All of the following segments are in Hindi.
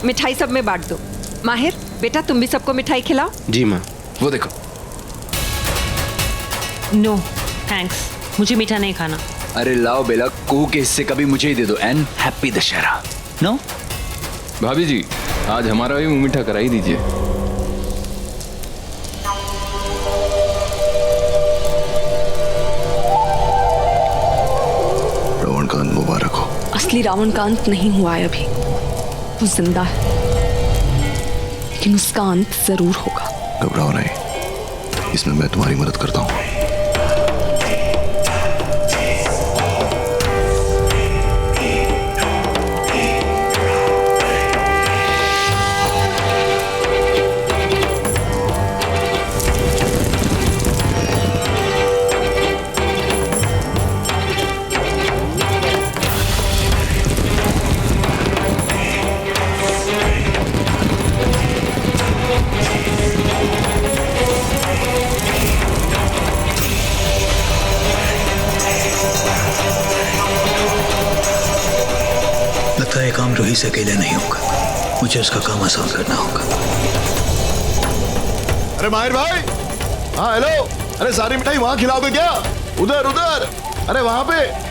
मिठाई सब में बांट दो। माहिर बेटा तुम भी सबको मिठाई खिलाओ। जी माँ। वो देखो। नो थैंक्स, मुझे मीठा नहीं खाना। अरे लाओ बेला, कुहू के हिस्से का भी मुझे ही दे दो। And happy Dussehra. नो भाभी जी, आज हमारा भी मुंह मीठा करा ही दीजिए। रावण का अंत मुबारक हो। असली रावण का अंत नहीं हुआ है अभी, वो जिंदा है, लेकिन उसका अंत जरूर होगा। घबराओ नहीं, इसमें मैं तुम्हारी मदद करता हूँ। लगता है काम रोही से अकेले नहीं होगा, मुझे उसका काम आसान करना होगा। अरे माहिर भाई, हाँ हेलो। अरे सारी मिठाई वहां खिलाओगे क्या? उधर उधर, अरे वहां पे।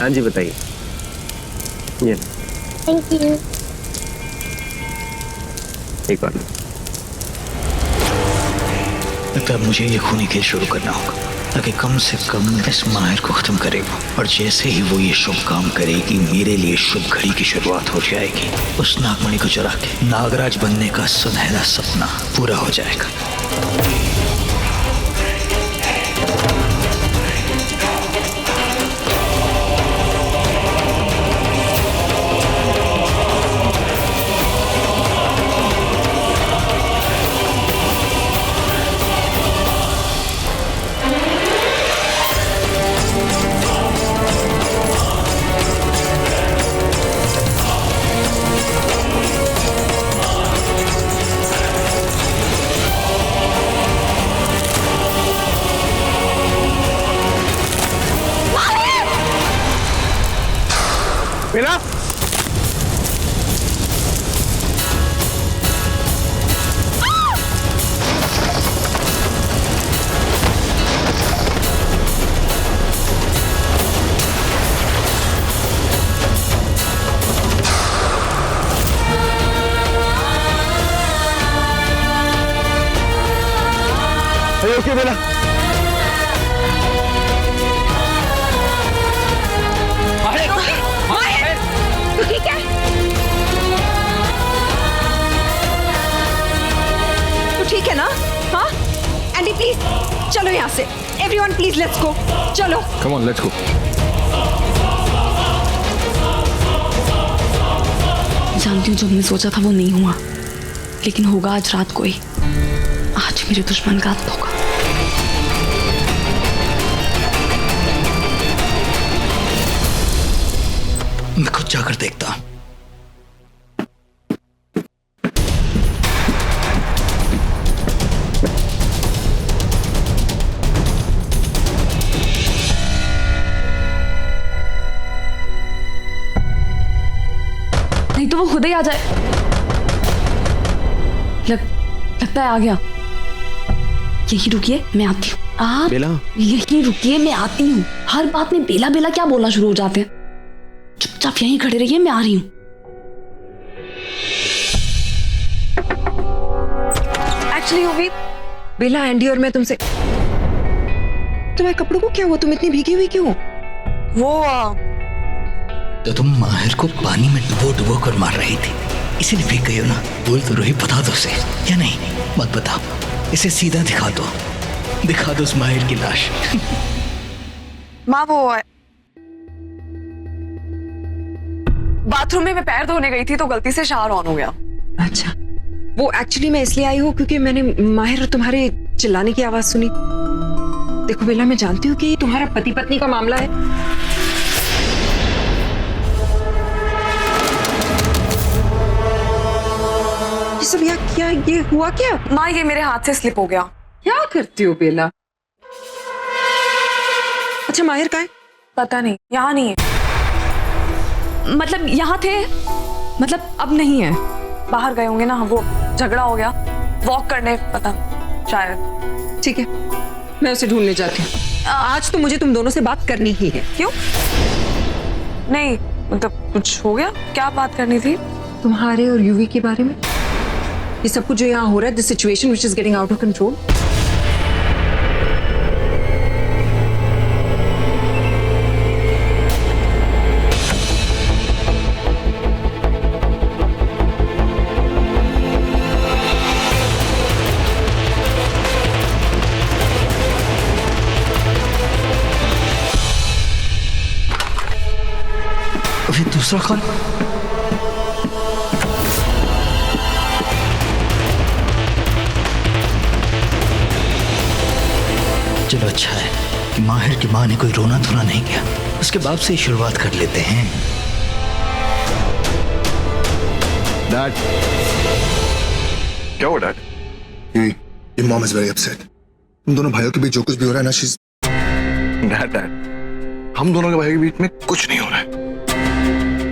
हाँ जी बताइए। ये थैंक यू। एक और। लगता है मुझे ये खूनी खेल शुरू करना होगा, ताकि कम से कम इस माहिर को खत्म करेगा। और जैसे ही वो ये शुभ काम करेगी, मेरे लिए शुभ घड़ी की शुरुआत हो जाएगी। उस नागमणि को चुरा के नागराज बनने का सुनहरा सपना पूरा हो जाएगा। बेला, ओके बेला। ठीक है, तो ठीक है ना? हाँ एंडी प्लीज चलो यहाँ से। एवरीवन प्लीज लेट्स गो, चलो। Come on let's go. जानती हूँ जो हमने सोचा था वो नहीं हुआ, लेकिन होगा आज रात को ही। आज मेरे दुश्मन का अंत होगा। मैं खुद जाकर देखता हूं। तो वो खुद ही आ जाए। लगता है आ गया। यही रुकिए, मैं आती हूँ। आप बेला। यही रुकिए, मैं आती हूँ। हर बात में बेला बेला क्या बोलना शुरू हो जाते हैं। चुपचाप यहीं खड़े रहिए, मैं आ रही हूँ। एक्चुअली वो भी बेला, एंडी और मैं तुमसे, तुम्हारे कपड़ों को क्या हुआ? तुम इतनी भीगी हुई क्यों? वो तो तुम माहिर को पानी में डुबो डुबो कर मार रही थी, इसीलिए भीग गई हो ना? बोल तो रही, बता दो उसे या नहीं? मत बताओ, इसे सीधा दिखा दो उस माहिर की लाश। माँ वो बाथरूम में मैं पैर धोने गई थी तो गलती से शावर ऑन हो गया। अच्छा, वो एक्चुअली मैं इसलिए आई हूँ क्योंकि मैंने माहिर तुम्हारे चिल्लाने की आवाज सुनी। देखो बेला, मैं जानती हूँ कि ये तुम्हारा पति पत्नी का मामला है, ये सब यहाँ क्या, ये हुआ क्या? माँ ये मेरे हाथ से स्लिप हो गया। क्या करती हो बेला? अच्छा माहिर कहाँ है? पता नहीं, यहाँ नहीं है। मतलब यहाँ थे, मतलब अब नहीं है। बाहर गए होंगे ना, वो झगड़ा हो गया, वॉक करने, पता शायद। ठीक है, मैं उसे ढूंढने जाती हूँ। आज तो मुझे तुम दोनों से बात करनी ही है। क्यों? नहीं मतलब कुछ हो गया? क्या बात करनी थी? तुम्हारे और यूवी के बारे में, ये सब कुछ जो यहाँ हो रहा है, this situation which is getting out of control. फिर दूसरा कॉल। चलो अच्छा है कि माहिर की माँ ने कोई रोना धोना नहीं किया, उसके बाप से ही शुरुआत कर लेते हैं। डैड, क्या हुआ डैड? ये मॉम इज वेरी अपसेट। तुम दोनों भाइयों के बीच जो कुछ भी हो रहा है ना, शीज डैड, हम दोनों के भाई के बीच में कुछ नहीं हो रहा है।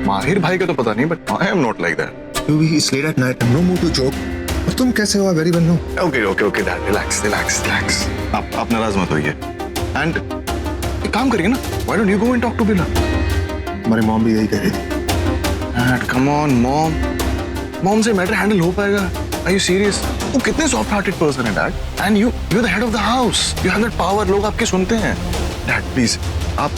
माहिर भाई का तो पता नहीं, but I am not like that. You we it's late at night, no mood to joke. और तुम कैसे हो? Very well no. Okay okay okay dad, relax relax relax. आप नाराज मत होइए। एंड एक काम करिए ना, why don't you go and talk to Bella? हमारी मॉम भी यही कह रही थी। डैड कम ऑन, मॉम से मैटर हैंडल हो पाएगा? Are you serious? वो कितने सॉफ्ट हार्टेड पर्सन है dad, and you are the head of the house, you have that power, लोग आपके सुनते हैं। डैड प्लीज, आप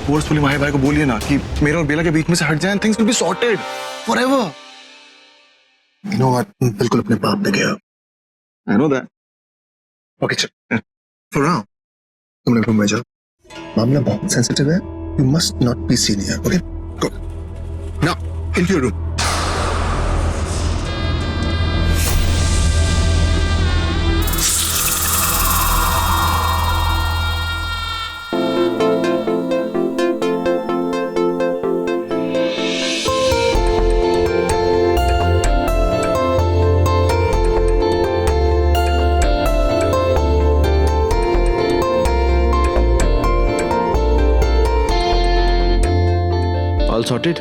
फोर्सफुली माहिर भाई को बोलिए ना कि मेरे और बेला के बीच में से हट जाएं, things will be sorted forever. You know what, बिल्कुल अपने बाप पे गया। I know that. ओके चल, फॉर नाउ तुम लोग रूम में जाओ, मामला बहुत सेंसिटिव है। You must not be seen here, okay? Go now into your room. All sorted?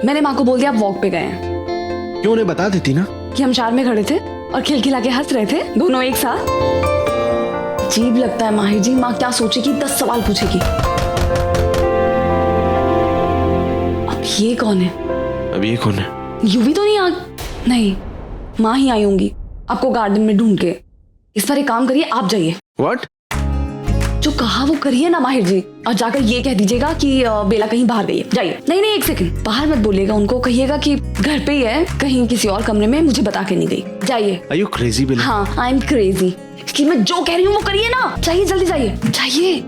मैंने माँ को बोल दिया आप वॉक पे गए हैं। क्यों उन्हें बता देती ना कि हम शार में खड़े थे और खिलखिला के हंस रहे थे दोनों एक साथ। अजीब लगता है माहिर जी, माँ क्या सोचेगी, 10 सवाल पूछेगी। अब ये कौन है? अब ये कौन है? यूवी तो नहीं आ, नहीं माँ ही आई होंगी आपको गार्डन में ढूंढ के। इस पर एक काम करिए, आप जाइए। व्हाट? जो कहा वो करिए ना माहिर जी, और जाकर ये कह दीजिएगा कि बेला कहीं बाहर गई है। जाइए। नहीं नहीं, एक सेकंड, बाहर मत बोलिएगा उनको, कहिएगा कि घर पे ही है, कहीं किसी और कमरे में, मुझे बता के नहीं गई। जाइए। आर यू क्रेजी बेला? हाँ, आई एम क्रेजी। कि मैं जो कह रही हूँ वो करिए ना। जाइए, जल्दी जाइए, जाइए।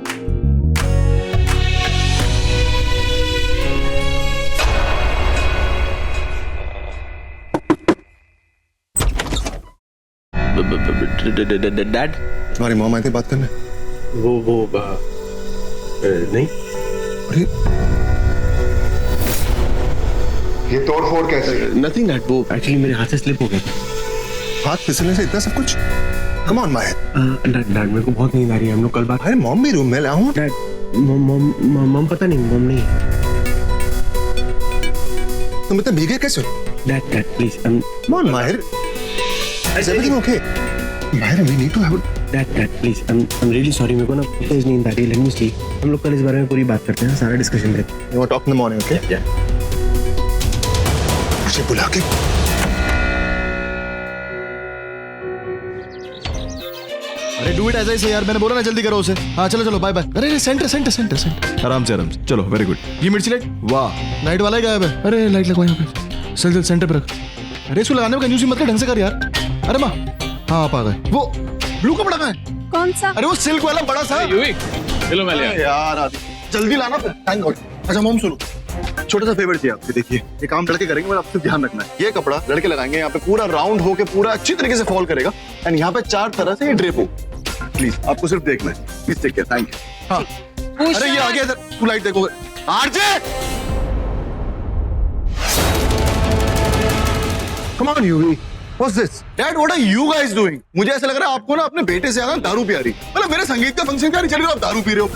डैड, तुम्हारी मॉम आई थी बात करने? वो नहीं। अरे ये तोड़फोड़ कैसे? नथिंग डैड, वो एक्चुअली मेरे हाथ से स्लिप हो गया। हाथ फिसलने से इतना सब कुछ? कम ऑन माहिर। डैड मेरे को बहुत नींद आ रही है, हम लोग कल बात। अरे मॉम भी रूम में लाऊं? डैड, मॉम पता नहीं, मॉम नहीं। तुम इतने भीगे कैसे हो? Dad, please. Come on, Mahir. Is everything okay? Mahir, we need to have. Dad, please. I'm really sorry. मेरे को ना तेज नींद आ रही है. Let me sleep. हम लोग कल इस बारे में पूरी बात करते हैं. सारा डिस्कशन करें. You want to talk in the morning, okay? Yeah. उसे बुला के. अरे डू इट ऐसा ही से यार, मैंने बोला ना जल्दी करो उसे. हाँ चलो चलो, बाय बाय. अरे सेंटर. आराम से. चलो वेरी गुड. ये मिर्ची लाइट, वाह लाइट वाला ही गायब है. अरे लाइट लगवा यहाँ पे. चल सेंटर पे रख. अरे इसको लगाने में कंजूसी मत कर, ढंग से कर यार. अरे माँ, हाँ आप आ गए. वो ब्लू कपड़ा कहाँ है? कौन सा? अरे वो सिल्क वाला बड़ा सा. चलो मैं ले आया. यार आदि जल्दी लाना. Thank God. अच्छा मॉम सुनो, छोटा सा फेवर चाहिए आपसे. देखिए ये काम लड़के करेंगे, पर आपसे ध्यान रखना है. ये कपड़ा लड़के लगाएंगे यहाँ पे, पूरा राउंड होके पूरा अच्छी तरीके से फॉल करेगा. एंड यहाँ पे 4 तरह से ये ड्रेप हो. प्लीज आपको सिर्फ देखना है. Please take care. Thank you. हाँ अरे ये आगे इधर, तू लाइट देखोगे. RJ come on UV. What's this? Dad, what are you guys doing? मुझे ऐसा लग रहा है आपको ना अपने बेटे से ज्यादा दारू पिया रही. मतलब मेरे संगीत का फंक्शन क्या नहीं चल रहा, आप दारू पी रहे हो.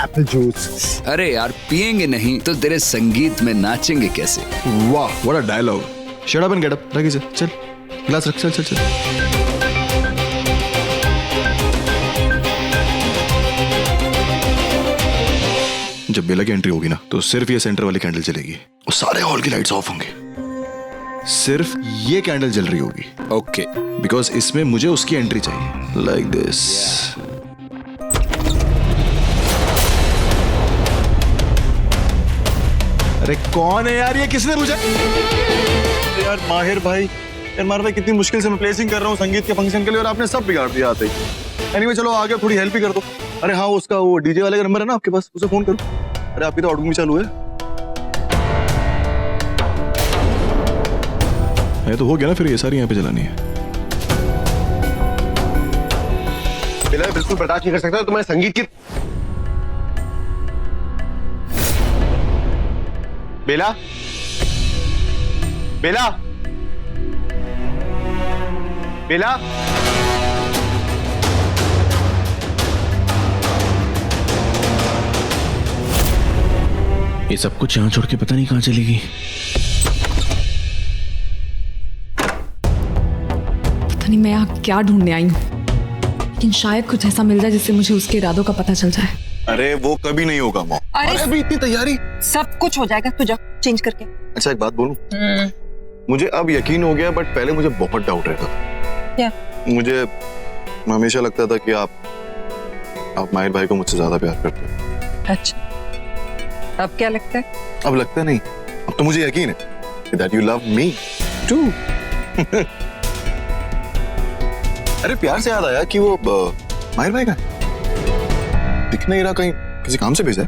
Apple juice. अरे यार पिएंगे नहीं तो तेरे संगीत में नाचेंगे कैसे? वाह what a dialogue. Shut up and get up. रख इसे. चल गिलास रख. चल. जब बेला की एंट्री होगी ना तो सिर्फ ये सेंटर वाली कैंडल जलेगी और सारे हॉल की लाइट्स ऑफ होंगे. सिर्फ ये कैंडल जल रही होगी. ओके. बिकॉज इसमें मुझे उसकी एंट्री चाहिए. Like this. अरे कौन है यार ये, किसने पूछा? यार माहिर भाई कितनी मुश्किल से मैं प्लेसिंग कर रहा हूँ संगीत के फंक्शन के लिए, और आपने सब बिगाड़ दिया आते ही. एनीवे चलो आगे थोड़ी हेल्प ही कर दो. अरे हाँ उसका वो डीजे वाले का नंबर है ना आपके पास, उसे फोन करो. अरे आपकी तो ऑडियो भी चालू है. तो हो गया ना फिर, ये सारी यहाँ पे चलानी है. बिल्कुल बर्दाश्त नहीं कर सकता तुम्हारे संगीत की. बेला ये सब कुछ यहाँ छोड़ के पता नहीं कहाँ चलेगी. पता नहीं मैं यहाँ क्या ढूंढने आई हूँ, लेकिन शायद कुछ ऐसा मिल जाए जिससे मुझे उसके इरादों का पता चल जाए. अरे वो कभी नहीं होगा मॉम. अरे अभी इतनी तैयारी. सब कुछ हो जाएगा. तू जा चेंज करके. अच्छा एक बात बोलूं, मुझे अब यकीन हो गया, बट पहले मुझे बहुत डाउट रहता था. क्या? मुझे हमेशा लगता था कि आप माहिर भाई को मुझसे ज्यादा प्यार करते हो. अच्छा अब क्या लगता है? अब लगता नहीं, अब तो मुझे यकीन है that you love me too. अरे प्यार से याद आया कि वो माहिर भाई का दिख नहीं रहा, कहीं किसी काम से भेजा है.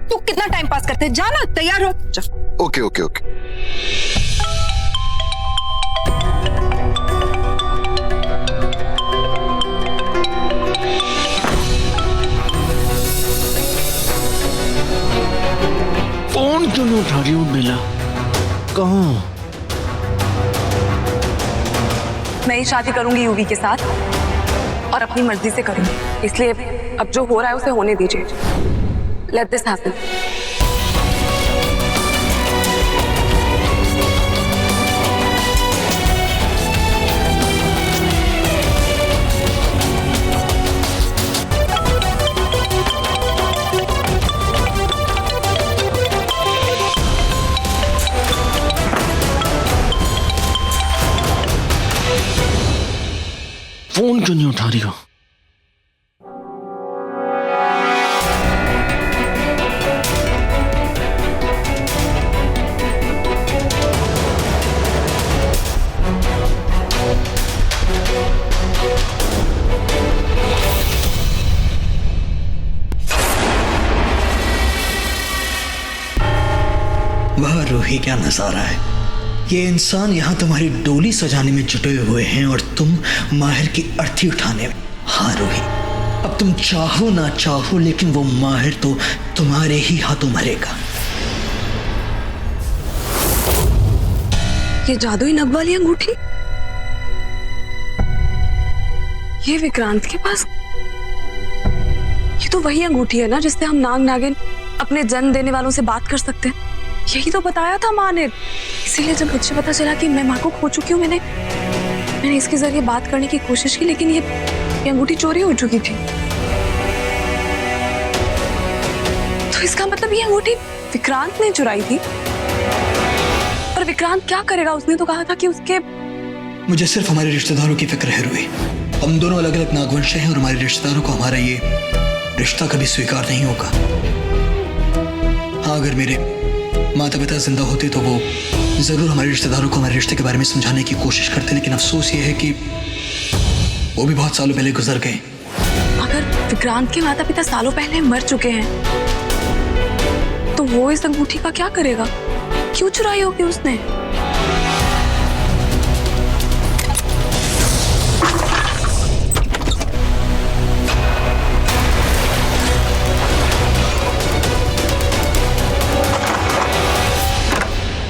तू कितना टाइम पास करते है? जाना, तैयार हो जा. ओके. फोन क्यों नहीं उठा रही हो बेला? कहाँ? मैं ही शादी करूंगी यूवी के साथ, और अपनी मर्जी से करूंगी. इसलिए अब जो हो रहा है उसे होने दीजिए. Let this happen. फोन क्यों नहीं उठा रही हो? वह रूही क्या नजारा है. ये इंसान यहाँ तुम्हारी डोली सजाने में जुटे हुए हैं और तुम माहिर की अर्थी उठाने में. हाँ रूही, अब तुम चाहो ना चाहो लेकिन वो माहिर तो तुम्हारे ही हाथों मरेगा. ये जादुई नब वाली अंगूठी, ये विक्रांत के पास. ये तो वही अंगूठी है ना जिससे हम नाग नागिन अपने जन्म देने वालों से बात कर सकते हैं. यही तो बताया था माँ ने। इसीलिए जब मुझे पता चला कि मैं माँ को खो चुकी हूँ, मैंने इसके जरिए बात करने की कोशिश की, लेकिन ये अंगूठी चोरी हो चुकी थी। तो इसका मतलब ये अंगूठी विक्रांत ने चुराई थी। पर विक्रांत क्या करेगा? उसने तो कहा था कि उसके... मुझे सिर्फ हमारे रिश्तेदारों की फिक्र है रूही। हम दोनों अलग अलग नागवंश हैं और हमारे रिश्तेदारों को हमारा ये रिश्ता कभी स्वीकार नहीं होगा। हाँ, अगर मेरे माता पिता जिंदा होते तो वो जरूर हमारे रिश्तेदारों को हमारे रिश्ते के बारे में समझाने की कोशिश करते, लेकिन अफसोस ये है कि वो भी बहुत सालों पहले गुजर गए। अगर विक्रांत के माता पिता सालों पहले मर चुके हैं तो वो इस अंगूठी का क्या करेगा? क्यों चुराई होगी उसने?